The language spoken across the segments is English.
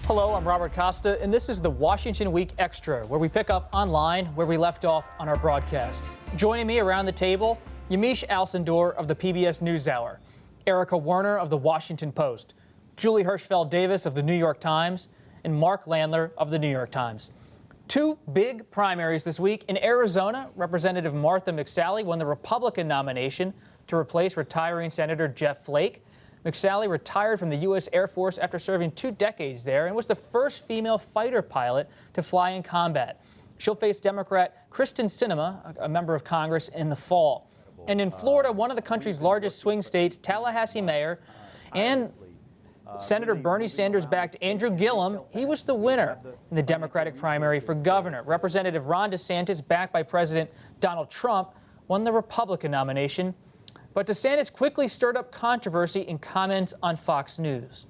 Hello, I'm Robert Costa, and this is the Washington Week Extra, where we pick up online where we left off on our broadcast. Joining me around the table, Yamiche Alcindor of the PBS NewsHour, Erica Werner of the Washington Post, Julie Hirschfeld Davis of the New York Times, and Mark Landler of the New York Times. Two big primaries this week. In Arizona, Representative Martha McSally won the Republican nomination to replace retiring Senator Jeff Flake. McSally retired from the U.S. Air Force after serving 2 decades there and was the first female fighter pilot to fly in combat. She'll face Democrat Kristen Sinema, a member of Congress, in the fall. And in Florida, one of the country's largest swing states, Tallahassee Mayor and Senator Bernie Sanders-backed Andrew Gillum, he was the winner in the Democratic primary for governor. Representative Ron DeSantis, backed by President Donald Trump, won the Republican nomination. But DeSantis quickly stirred up controversy in comments on Fox News.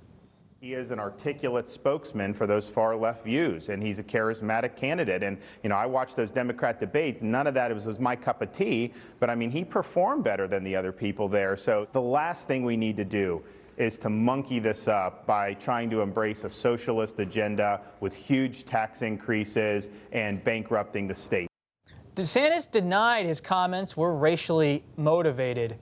He is an articulate spokesman for those far-left views, and he's a charismatic candidate. And, I watched those Democrat debates. None of that was my cup of tea, but, he performed better than the other people there. So the last thing we need to do is to monkey this up by trying to embrace a socialist agenda with huge tax increases and bankrupting the state. DeSantis denied his comments were racially motivated.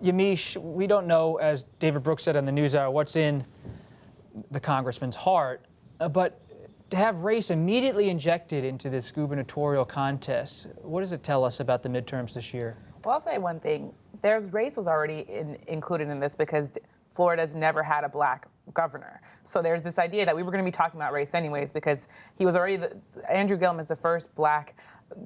Yamiche, we don't know, as David Brooks said on the NewsHour, what's in the congressman's heart, but to have race immediately injected into this gubernatorial contest, what does it tell us about the midterms this year? Well, I'll say one thing. Race was already included in this because Florida's never had a black governor. So there's this idea that we were going to be talking about race anyways because he was already, Andrew Gillum is the first black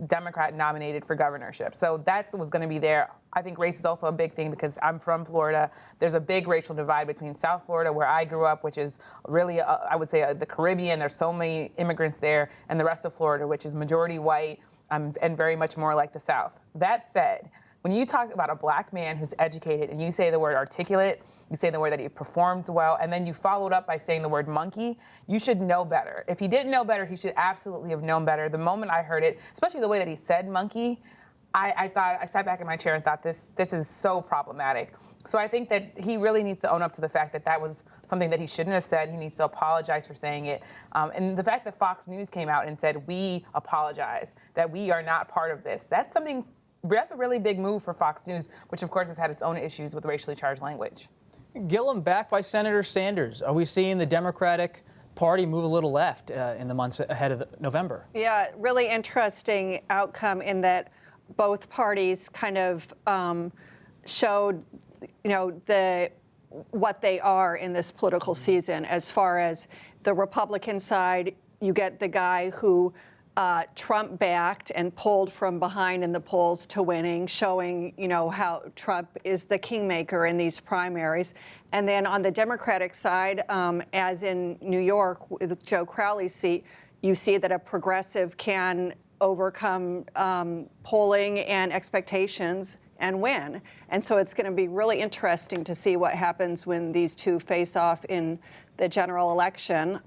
Democrat nominated for governorship. So that was going to be there. I think race is also a big thing because I'm from Florida. There's a big racial divide between South Florida, where I grew up, which is really, I would say, the Caribbean. There's so many immigrants there, and the rest of Florida, which is majority white and very much more like the South. That said, when you talk about a black man who's educated and you say the word articulate, you say the word that he performed well, and then you followed up by saying the word monkey, you should know better. If he didn't know better, he should absolutely have known better. The moment I heard it, especially the way that he said monkey, I sat back in my chair and thought this is so problematic. So I think that he really needs to own up to the fact that that was something that he shouldn't have said. He needs to apologize for saying it. And the fact that Fox News came out and said, we apologize, that we are not part of this, that's a really big move for Fox News, which of course has had its own issues with racially charged language. Gillum backed by Senator Sanders. Are we seeing the Democratic Party move a little left in the months ahead of November? Yeah, really interesting outcome in that both parties kind of showed, what they are in this political season. As far as the Republican side, you get the guy who Trump backed and pulled from behind in the polls to winning, showing, how Trump is the kingmaker in these primaries. And then on the Democratic side, as in New York with Joe Crowley's seat, you see that a progressive can overcome polling and expectations and win. And so it's going to be really interesting to see what happens when these two face off in the general election.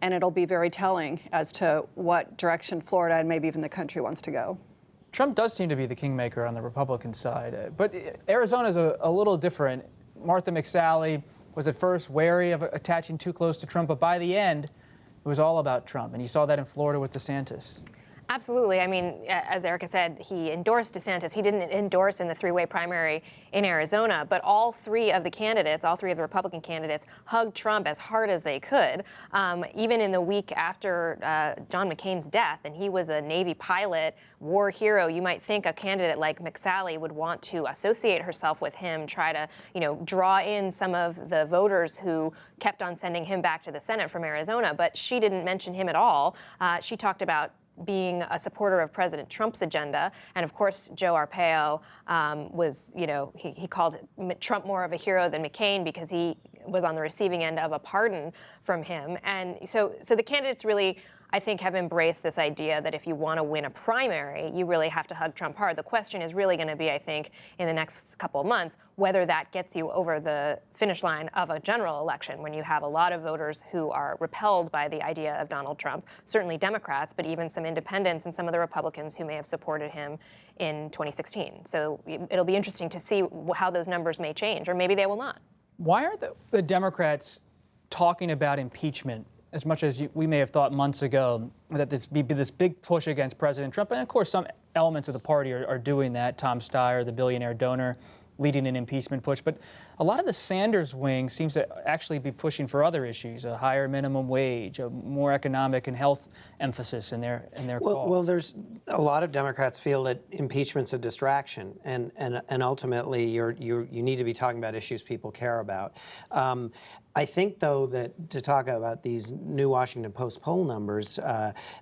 And it'll be very telling as to what direction Florida and maybe even the country wants to go. Trump does seem to be the kingmaker on the Republican side, but Arizona's a little different. Martha McSally was at first wary of attaching too close to Trump, but by the end, it was all about Trump. And you saw that in Florida with DeSantis. Absolutely. I mean, as Erica said, he endorsed DeSantis. He didn't endorse in the three-way primary in Arizona, but all three of the Republican candidates hugged Trump as hard as they could, even in the week after John McCain's death. And he was a Navy pilot, war hero. You might think a candidate like McSally would want to associate herself with him, try to, draw in some of the voters who kept on sending him back to the Senate from Arizona. But she didn't mention him at all. She talked about being a supporter of President Trump's agenda. And of course, Joe Arpaio was, he called Trump more of a hero than McCain because he was on the receiving end of a pardon from him. And so the candidates really, I think, have embraced this idea that if you want to win a primary, you really have to hug Trump hard. The question is really going to be, I think, in the next couple of months, whether that gets you over the finish line of a general election when you have a lot of voters who are repelled by the idea of Donald Trump, certainly Democrats, but even some independents and some of the Republicans who may have supported him in 2016. So it'll be interesting to see how those numbers may change, or maybe they will not. Why aren't the Democrats talking about impeachment as much as we may have thought months ago, that this be this big push against President Trump. And of course, some elements of the party are doing that. Tom Steyer, the billionaire donor, leading an impeachment push. But a lot of the Sanders wing seems to actually be pushing for other issues, a higher minimum wage, a more economic and health emphasis in their call. Well, there's a lot of Democrats feel that impeachment's a distraction, and ultimately you need to be talking about issues people care about. I think, though, that to talk about these new Washington Post poll numbers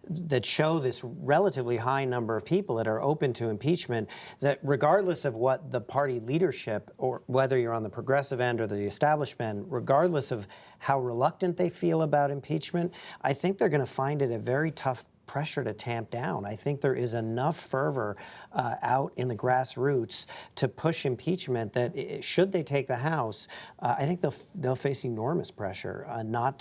that show this relatively high number of people that are open to impeachment, that regardless of what the party leadership, or whether you're on the progressive end or the establishment, regardless of how reluctant they feel about impeachment, I think they're going to find it a very tough pressure to tamp down. I think there is enough fervor out in the grassroots to push impeachment that should they take the House, I think they'll face enormous pressure not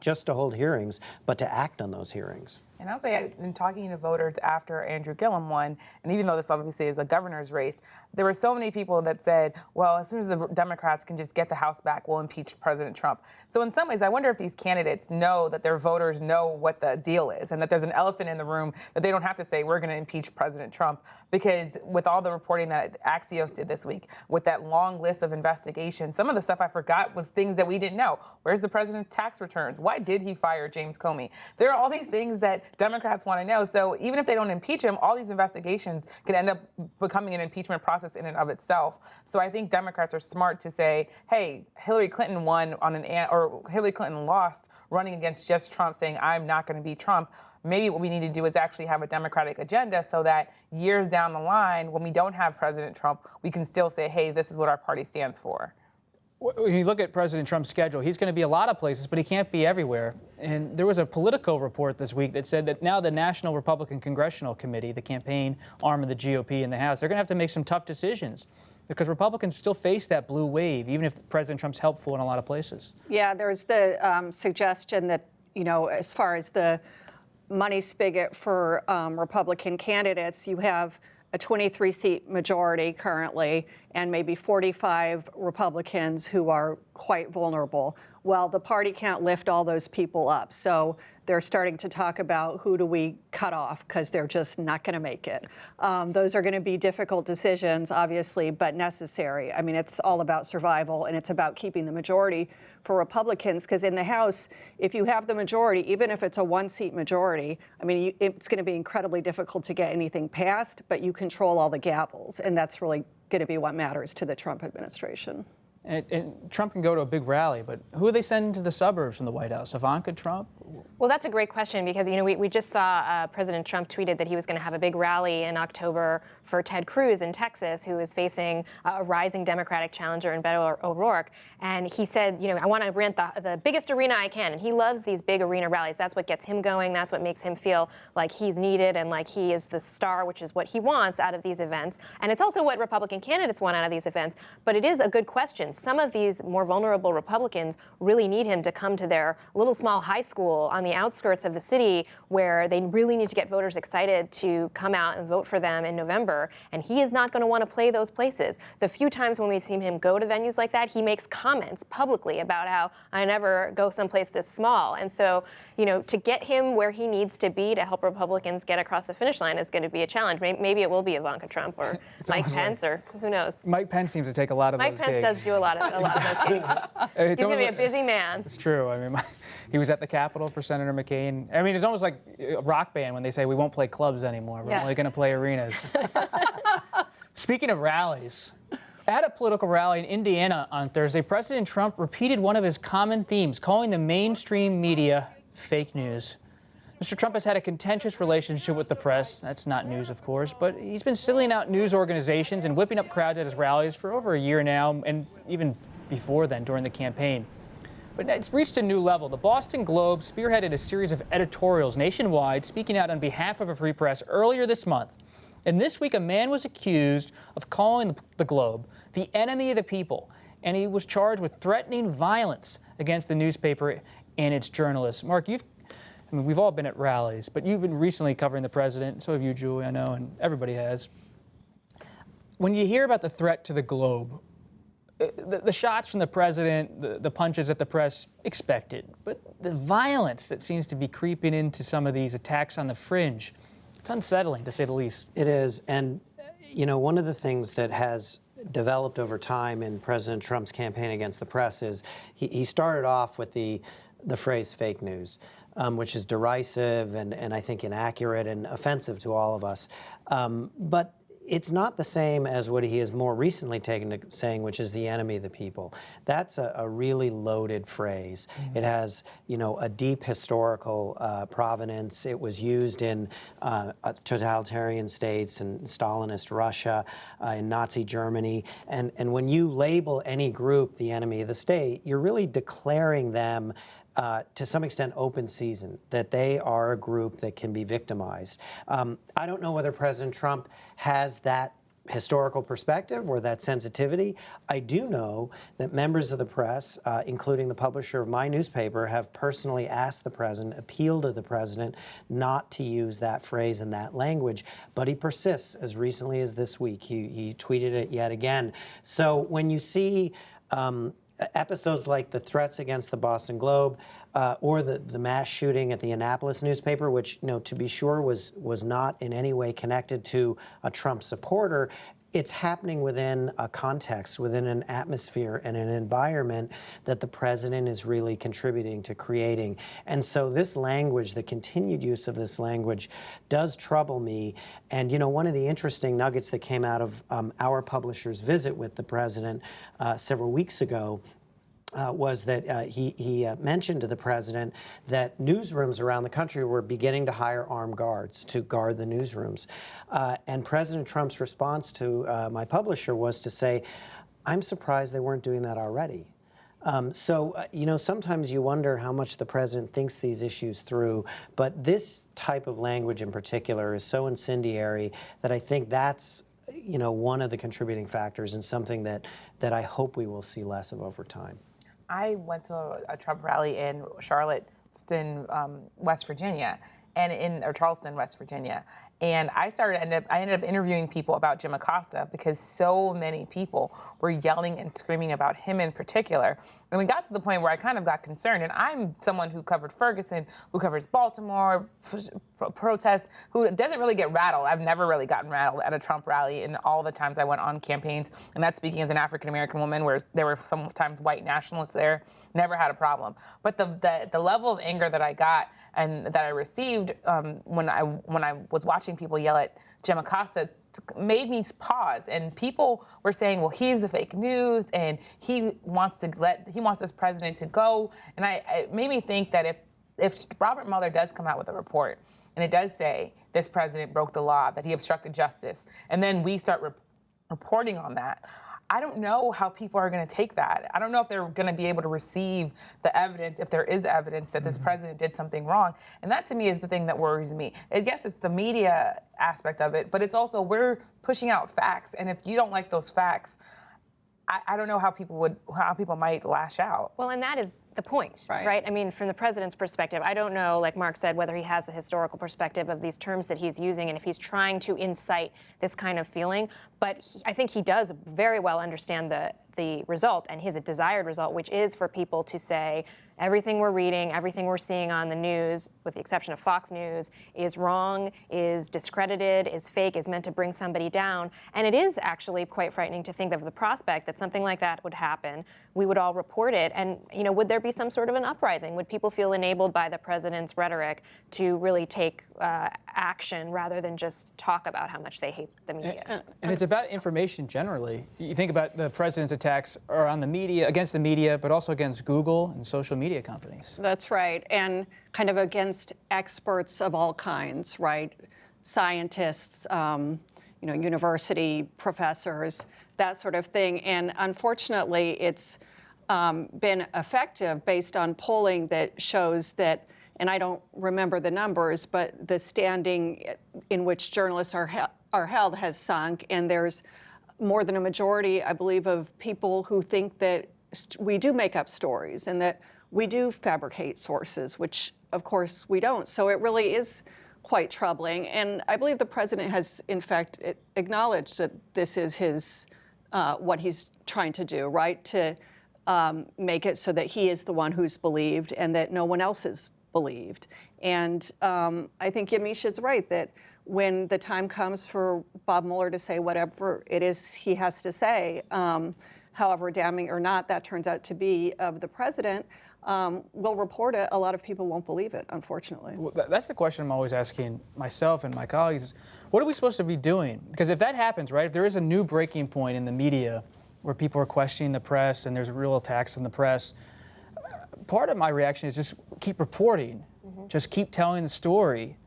just to hold hearings, but to act on those hearings. And I'll say, in talking to voters after Andrew Gillum won, and even though this obviously is a governor's race, there were so many people that said, well, as soon as the Democrats can just get the House back, we'll impeach President Trump. So in some ways, I wonder if these candidates know that their voters know what the deal is and that there's an elephant in the room that they don't have to say, we're going to impeach President Trump. Because with all the reporting that Axios did this week, with that long list of investigations, some of the stuff I forgot was things that we didn't know. Where's the president's tax returns? Why did he fire James Comey? There are all these things that Democrats want to know. So even if they don't impeach him, all these investigations could end up becoming an impeachment process in and of itself. So I think Democrats are smart to say, hey, Hillary Clinton won or Hillary Clinton lost running against just Trump, saying, I'm not going to be Trump. Maybe what we need to do is actually have a Democratic agenda so that years down the line, when we don't have President Trump, we can still say, hey, this is what our party stands for. When you look at President Trump's schedule, he's going to be a lot of places, but he can't be everywhere. And there was a Politico report this week that said that now the National Republican Congressional Committee, the campaign arm of the GOP in the House, they're going to have to make some tough decisions because Republicans still face that blue wave, even if President Trump's helpful in a lot of places. Yeah, there's the suggestion that, as far as the money spigot for Republican candidates, you have a 23-seat majority currently and maybe 45 Republicans who are quite vulnerable. Well, the party can't lift all those people up. So they're starting to talk about who do we cut off because they're just not going to make it. Those are going to be difficult decisions, obviously, but necessary. I mean, it's all about survival, and it's about keeping the majority for Republicans, because in the House, if you have the majority, even if it's a one-seat majority, I mean, it's going to be incredibly difficult to get anything passed, but you control all the gavels, and that's really going to be what matters to the Trump administration. And Trump can go to a big rally, but who are they sending to the suburbs from the White House? Ivanka Trump? Well, that's a great question because, we just saw President Trump tweeted that he was going to have a big rally in October for Ted Cruz in Texas, who is facing a rising Democratic challenger in Beto O'Rourke. And he said, I want to rent the biggest arena I can. And he loves these big arena rallies. That's what gets him going. That's what makes him feel like he's needed and like he is the star, which is what he wants out of these events. And it's also what Republican candidates want out of these events. But it is a good question. Some of these more vulnerable Republicans really need him to come to their little small high school on the outskirts of the city where they really need to get voters excited to come out and vote for them in November. And he is not going to want to play those places. The few times when we've seen him go to venues like that, he makes comments publicly about how I never go someplace this small. And so, to get him where he needs to be to help Republicans get across the finish line is going to be a challenge. Maybe it will be Ivanka Trump or Mike Pence or who knows. Mike Pence seems to take a lot of those gigs. Mike Pence does do a lot of those gigs. He's going to be a busy man. It's true. I mean, he was at the Capitol for Senator McCain. I mean, it's almost like a rock band when they say we won't play clubs anymore. We're only going to play arenas. Speaking of rallies, at a political rally in Indiana on Thursday, President Trump repeated one of his common themes, calling the mainstream media fake news. Mr. Trump has had a contentious relationship with the press. That's not news, of course, but he's been singling out news organizations and whipping up crowds at his rallies for over a year now, and even before then, during the campaign. But it's reached a new level. The Boston Globe spearheaded a series of editorials nationwide speaking out on behalf of a free press earlier this month. And this week, a man was accused of calling the Globe the enemy of the people, and he was charged with threatening violence against the newspaper and its journalists. Mark, we've all been at rallies, but you've been recently covering the president. So have you, Julie, I know, and everybody has. When you hear about the threat to the Globe, the shots from the president, the punches at the press, expected. But the violence that seems to be creeping into some of these attacks on the fringe, it's unsettling, to say the least. It is. And, one of the things that has developed over time in President Trump's campaign against the press is he started off with the phrase fake news, which is derisive and I think inaccurate and offensive to all of us. But it's not the same as what he has more recently taken to saying, which is the enemy of the people. That's a really loaded phrase. Mm-hmm. It has, a deep historical provenance. It was used in totalitarian states and Stalinist Russia, in Nazi Germany. And when you label any group the enemy of the state, you're really declaring them to some extent open season, that they are a group that can be victimized. I don't know whether President Trump has that historical perspective or that sensitivity. I do know that members of the press, including the publisher of my newspaper, have personally asked the president, appealed to the president not to use that phrase and that language, but he persists. As recently as this week, he tweeted it yet again. So when you see episodes like the threats against the Boston Globe or the mass shooting at the Annapolis newspaper, which, to be sure was not in any way connected to a Trump supporter, it's happening within a context, within an atmosphere and an environment that the president is really contributing to creating. And so this language, the continued use of this language, does trouble me. And, one of the interesting nuggets that came out of our publisher's visit with the president several weeks ago was that he mentioned to the president that newsrooms around the country were beginning to hire armed guards to guard the newsrooms. And President Trump's response to my publisher was to say, I'm surprised they weren't doing that already. Sometimes you wonder how much the president thinks these issues through, but this type of language in particular is so incendiary that I think that's one of the contributing factors and something that I hope we will see less of over time. I went to a Trump rally in Charlottesville, West Virginia, or Charleston, West Virginia. And I ended up interviewing people about Jim Acosta because so many people were yelling and screaming about him in particular. And we got to the point where I kind of got concerned. And I'm someone who covered Ferguson, who covers Baltimore protests, who doesn't really get rattled. I've never really gotten rattled at a Trump rally in all the times I went on campaigns. And that's speaking as an African-American woman, where there were sometimes white nationalists there. Never had a problem. But the level of anger that I got and that I received when I was watching people yell at Jim Acosta made me pause. And people were saying, well, he's the fake news and he wants this president to go. And it made me think that if Robert Mueller does come out with a report and it does say this president broke the law, that he obstructed justice, and then we start reporting on that, I don't know how people are going to take that. I don't know if they're going to be able to receive the evidence, if there is evidence that this president did something wrong. And that, to me, is the thing that worries me. Yes, it's the media aspect of it, but it's also we're pushing out facts. And if you don't like those facts, I don't know how people might lash out. Well, and that is the point, right? I mean, from the president's perspective, I don't know, like Mark said, whether he has the historical perspective of these terms that he's using and if he's trying to incite this kind of feeling. But I think he does very well understand the result and his desired result, which is for people to say, everything we're reading, everything we're seeing on the news, with the exception of Fox News, is wrong, is discredited, is fake, is meant to bring somebody down. And it is actually quite frightening to think of the prospect that something like that would happen. We would all report it. And, would there be some sort of an uprising? Would people feel enabled by the president's rhetoric to really take action rather than just talk about how much they hate the media? And it's about information generally. You think about the president's attacks are on the media, against the media, but also against Google and social media companies. That's right, and kind of against experts of all kinds, right? Scientists, university professors, that sort of thing. And unfortunately, it's been effective based on polling that shows that, and I don't remember the numbers, but the standing in which journalists are held has sunk, and there's more than a majority, I believe, of people who think that we do make up stories and that we do fabricate sources, which of course we don't. So it really is quite troubling. And I believe the president has, in fact, acknowledged that this is his what he's trying to do, right? To make it so that he is the one who's believed and that no one else is believed. And I think Yamiche is right that when the time comes for Bob Mueller to say whatever it is he has to say, however damning or not that turns out to be of the president, we'll report it. A lot of people won't believe it, unfortunately. Well, that's the question I'm always asking myself and my colleagues is, what are we supposed to be doing? Because if that happens, right, if there is a new breaking point in the media where people are questioning the press and there's real attacks on the press, part of my reaction is just keep reporting, just keep telling the story.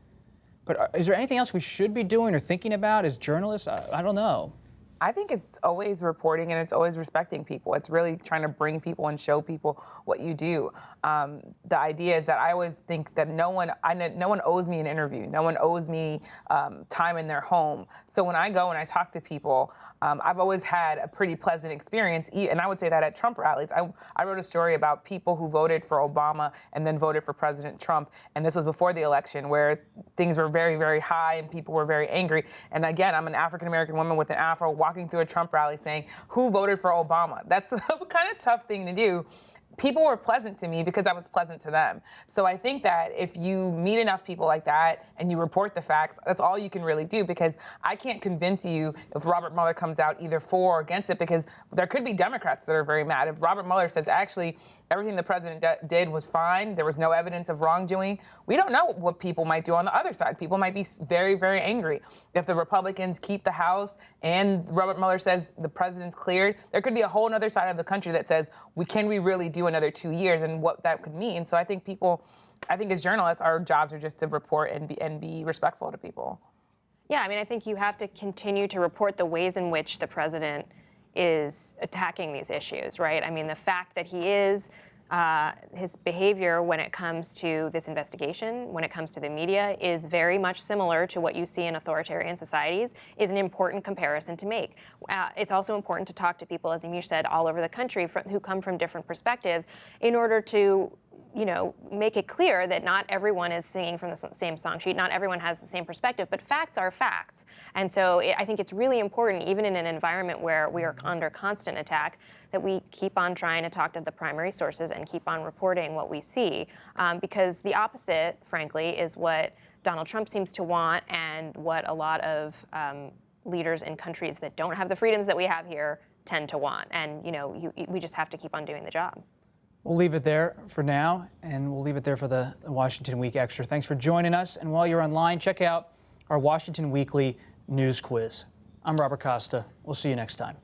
But is there anything else we should be doing or thinking about as journalists? I don't know. I think it's always reporting and it's always respecting people. It's really trying to bring people and show people what you do. The idea is that I always think that no one owes me an interview. No one owes me time in their home. So when I go and I talk to people, I've always had a pretty pleasant experience. And I would say that at Trump rallies. I wrote a story about people who voted for Obama and then voted for President Trump. And this was before the election where things were very, very high and people were very angry. And again, I'm an African-American woman with an afro walking through a Trump rally saying, who voted for Obama? That's a kind of tough thing to do. People were pleasant to me because I was pleasant to them. So I think that if you meet enough people like that and you report the facts, that's all you can really do, because I can't convince you if Robert Mueller comes out either for or against it, because there could be Democrats that are very mad. If Robert Mueller says, actually, everything the president did was fine, there was no evidence of wrongdoing, we don't know what people might do on the other side. People might be very, very angry. If the Republicans keep the House and Robert Mueller says the president's cleared, there could be a whole other side of the country that says, can we really do another 2 years, and what that could mean. So I think as journalists, our jobs are just to report and be respectful to people. Yeah, I mean, I think you have to continue to report the ways in which the president is attacking these issues, right? I mean, the fact that he is, his behavior when it comes to this investigation, when it comes to the media, is very much similar to what you see in authoritarian societies, is an important comparison to make. It's also important to talk to people, as Yamiche said, all over the country who come from different perspectives in order to make it clear that not everyone is singing from the same song sheet, not everyone has the same perspective, but facts are facts. And so I think it's really important, even in an environment where we are under constant attack, that we keep on trying to talk to the primary sources and keep on reporting what we see, because the opposite, frankly, is what Donald Trump seems to want and what a lot of leaders in countries that don't have the freedoms that we have here tend to want. And we just have to keep on doing the job. We'll leave it there for now, and we'll leave it there for the Washington Week Extra. Thanks for joining us. And while you're online, check out our Washington Weekly News Quiz. I'm Robert Costa. We'll see you next time.